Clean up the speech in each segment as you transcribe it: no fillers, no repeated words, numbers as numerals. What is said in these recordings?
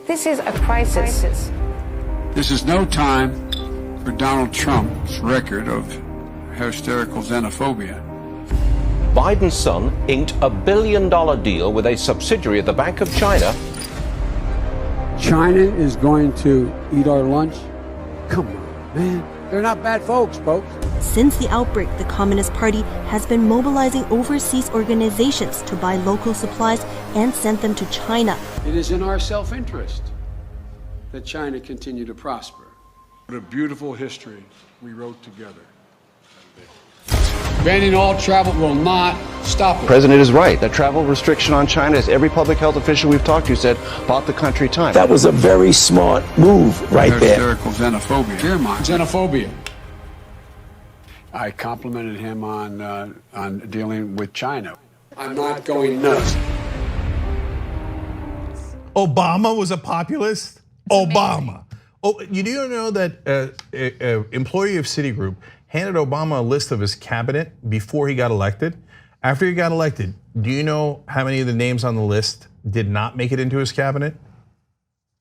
This is a crisis. This is no time for Donald Trump's record of hysterical xenophobia. Biden's son inked a $1 billion deal with a subsidiary of the Bank of China. China is going to eat our lunch? Come on, man. They're not bad folks. Since the outbreak, the Communist Party has been mobilizing overseas organizations to buy local supplies and send them to China. It is in our self-interest that China continue to prosper. What a beautiful history we wrote together. Banning all travel will not stop it. The president is right. The travel restriction on China, as every public health official we've talked to said, bought the country time. That was a very smart move right there. Hysterical xenophobia. Xenophobia. I complimented him on dealing with China. I'm not going nuts. Obama was a populist? Obama. Oh, you do know that an employee of Citigroup handed Obama a list of his cabinet before he got elected? After he got elected, do you know how many of the names on the list did not make it into his cabinet?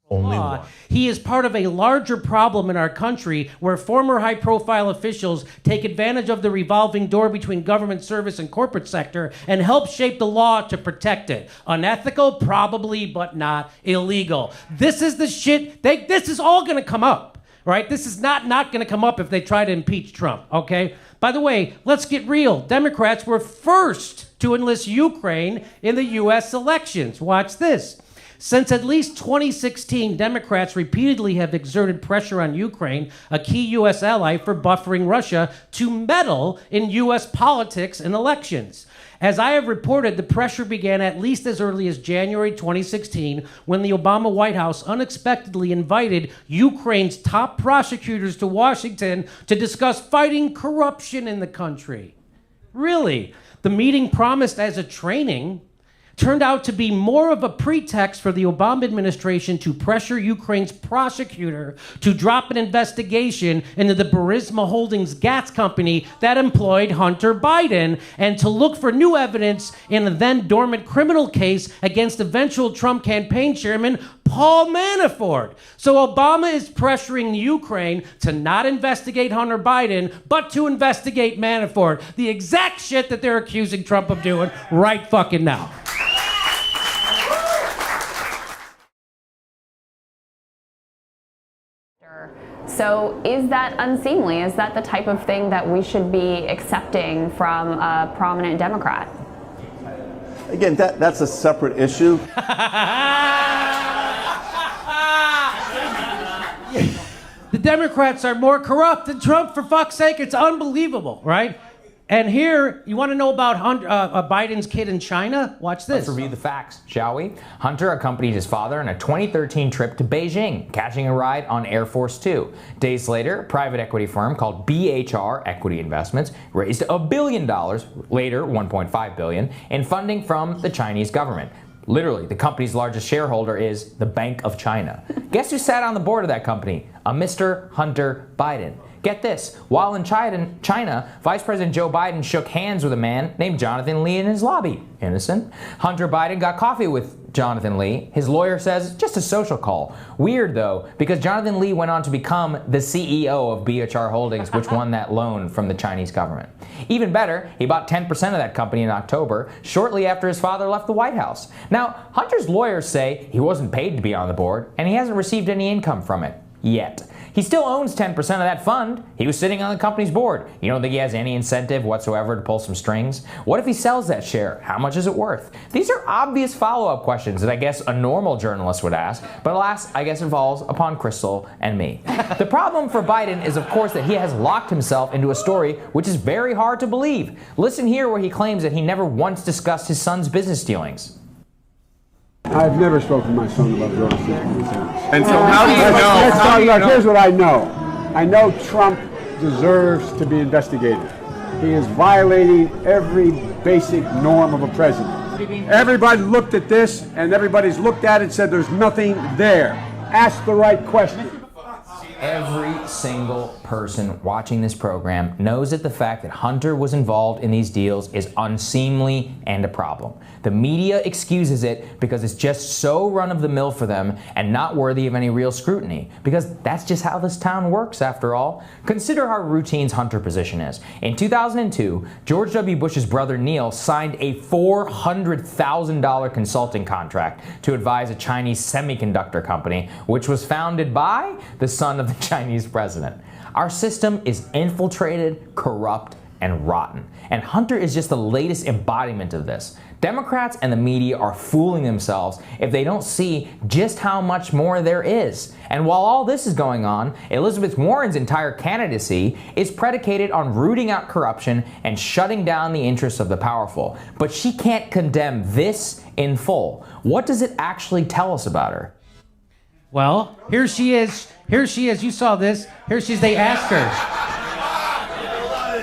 Only one. He is part of a larger problem in our country where former high-profile officials take advantage of the revolving door between government service and corporate sector and help shape the law to protect it. Unethical, probably, but not illegal. This is the shit. This is all going to come up, right? This is not going to come up if they try to impeach Trump, okay? By the way, let's get real. Democrats were first to enlist Ukraine in the U.S. elections. Watch this. Since at least 2016, Democrats repeatedly have exerted pressure on Ukraine, a key U.S. ally, for buffering Russia to meddle in U.S. politics and elections. As I have reported, the pressure began at least as early as January 2016, when the Obama White House unexpectedly invited Ukraine's top prosecutors to Washington to discuss fighting corruption in the country. Really, the meeting promised as a training turned out to be more of a pretext for the Obama administration to pressure Ukraine's prosecutor to drop an investigation into the Burisma Holdings gas company that employed Hunter Biden and to look for new evidence in a then dormant criminal case against eventual Trump campaign chairman Paul Manafort. So Obama is pressuring Ukraine to not investigate Hunter Biden, but to investigate Manafort. The exact shit that they're accusing Trump of doing right fucking now. So is that unseemly? Is that the type of thing that we should be accepting from a prominent Democrat? Again, that's a separate issue. The Democrats are more corrupt than Trump, for fuck's sake. It's unbelievable, right? And here, you want to know about Biden's kid in China? Watch this. Let's review the facts, shall we? Hunter accompanied his father on a 2013 trip to Beijing, catching a ride on Air Force Two. Days later, a private equity firm called BHR Equity Investments raised $1 billion, later $1.5 billion, in funding from the Chinese government. Literally, the company's largest shareholder is the Bank of China. Guess who sat on the board of that company? A Mr. Hunter Biden. Get this, while in China, Vice President Joe Biden shook hands with a man named Jonathan Lee in his lobby. Innocent. Hunter Biden got coffee with Jonathan Lee. His lawyer says just a social call. Weird though, because Jonathan Lee went on to become the CEO of BHR Holdings, which won that loan from the Chinese government. Even better, he bought 10% of that company in October, shortly after his father left the White House. Now, Hunter's lawyers say he wasn't paid to be on the board, and he hasn't received any income from it. Yet. He still owns 10% of that fund. He was sitting on the company's board. You don't think he has any incentive whatsoever to pull some strings? What if he sells that share? How much is it worth? These are obvious follow-up questions that I guess a normal journalist would ask, but alas, I guess it falls upon Crystal and me. The problem for Biden is, of course, that he has locked himself into a story which is very hard to believe. Listen here where he claims that he never once discussed his son's business dealings. I've never spoken to my son about drug dealings. And so how do you know? Here's what I know. I know Trump deserves to be investigated. He is violating every basic norm of a president. Everybody looked at this, and everybody's looked at it and said there's nothing there. Ask the right question. Every single person watching this program knows that the fact that Hunter was involved in these deals is unseemly and a problem. The media excuses it because it's just so run-of-the-mill for them and not worthy of any real scrutiny, because that's just how this town works after all. Consider how routine's Hunter position is. In 2002, George W. Bush's brother Neil signed a $400,000 consulting contract to advise a Chinese semiconductor company, which was founded by the son of the Chinese president. Our system is infiltrated, corrupt, and rotten. And Hunter is just the latest embodiment of this. Democrats and the media are fooling themselves if they don't see just how much more there is. And while all this is going on, Elizabeth Warren's entire candidacy is predicated on rooting out corruption and shutting down the interests of the powerful. But she can't condemn this in full. What does it actually tell us about her? Well, here she is. Here she is. You saw this. Here she is. They asked her.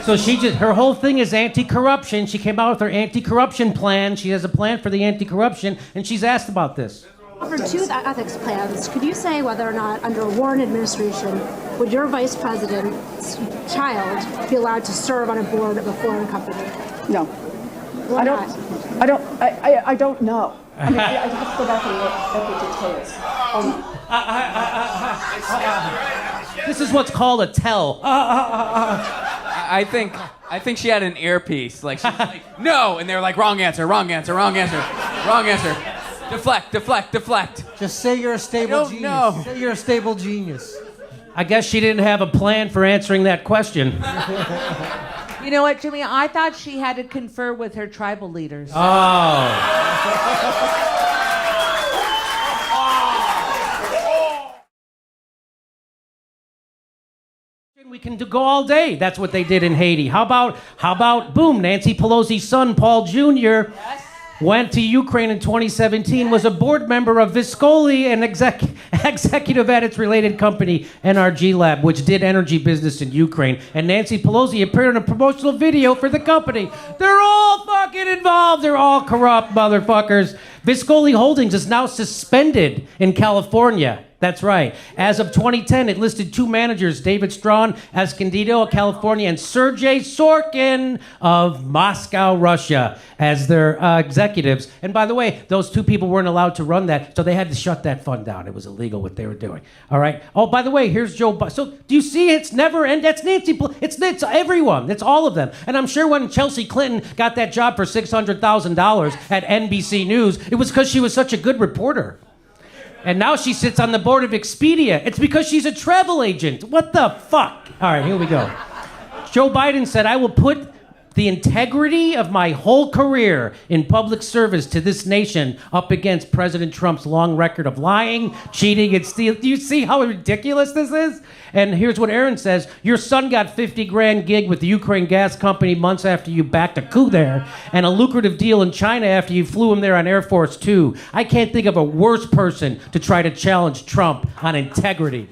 So her whole thing is anti-corruption. She came out with her anti-corruption plan. She has a plan for the anti-corruption, and she's asked about this. For two ethics plans, could you say whether or not under a Warren administration would your vice president's child be allowed to serve on a board of a foreign company? No. Why not? I don't know. I mean, I have to go back and look at the details. This is what's called a tell. I think she had an earpiece. Like she's like, no, and they were like, wrong answer, wrong answer, wrong answer, wrong answer. Deflect, deflect, deflect. Just say you're a stable genius. No. Say you're a stable genius. I guess she didn't have a plan for answering that question. You know what, Jimmy? I thought she had to confer with her tribal leaders. Oh. We can go all day. That's what they did in Haiti. How about boom, Nancy Pelosi's son, Paul Jr., went to Ukraine in 2017, was a board member of Viscoli, an executive at its related company, NRG Lab, which did energy business in Ukraine. And Nancy Pelosi appeared in a promotional video for the company. They're all fucking involved. They're all corrupt motherfuckers. Viscoli Holdings is now suspended in California. That's right. As of 2010, it listed two managers, David Strawn, Escondido, California, and Sergei Sorkin of Moscow, Russia, as their executives. And by the way, those two people weren't allowed to run that, so they had to shut that fund down. It was illegal what they were doing. All right. Oh, by the way, here's Joe Biden. So do you see it's never end? That's Nancy. It's everyone. It's all of them. And I'm sure when Chelsea Clinton got that job for $600,000 at NBC News, it was because she was such a good reporter. And now she sits on the board of Expedia. It's because she's a travel agent. What the fuck? All right, here we go. Joe Biden said, I will put the integrity of my whole career in public service to this nation up against President Trump's long record of lying, cheating, and stealing. Do you see how ridiculous this is? And here's what Aaron says. Your son got $50,000 gig with the Ukraine gas company months after you backed a coup there, and a lucrative deal in China after you flew him there on Air Force Two. I can't think of a worse person to try to challenge Trump on integrity.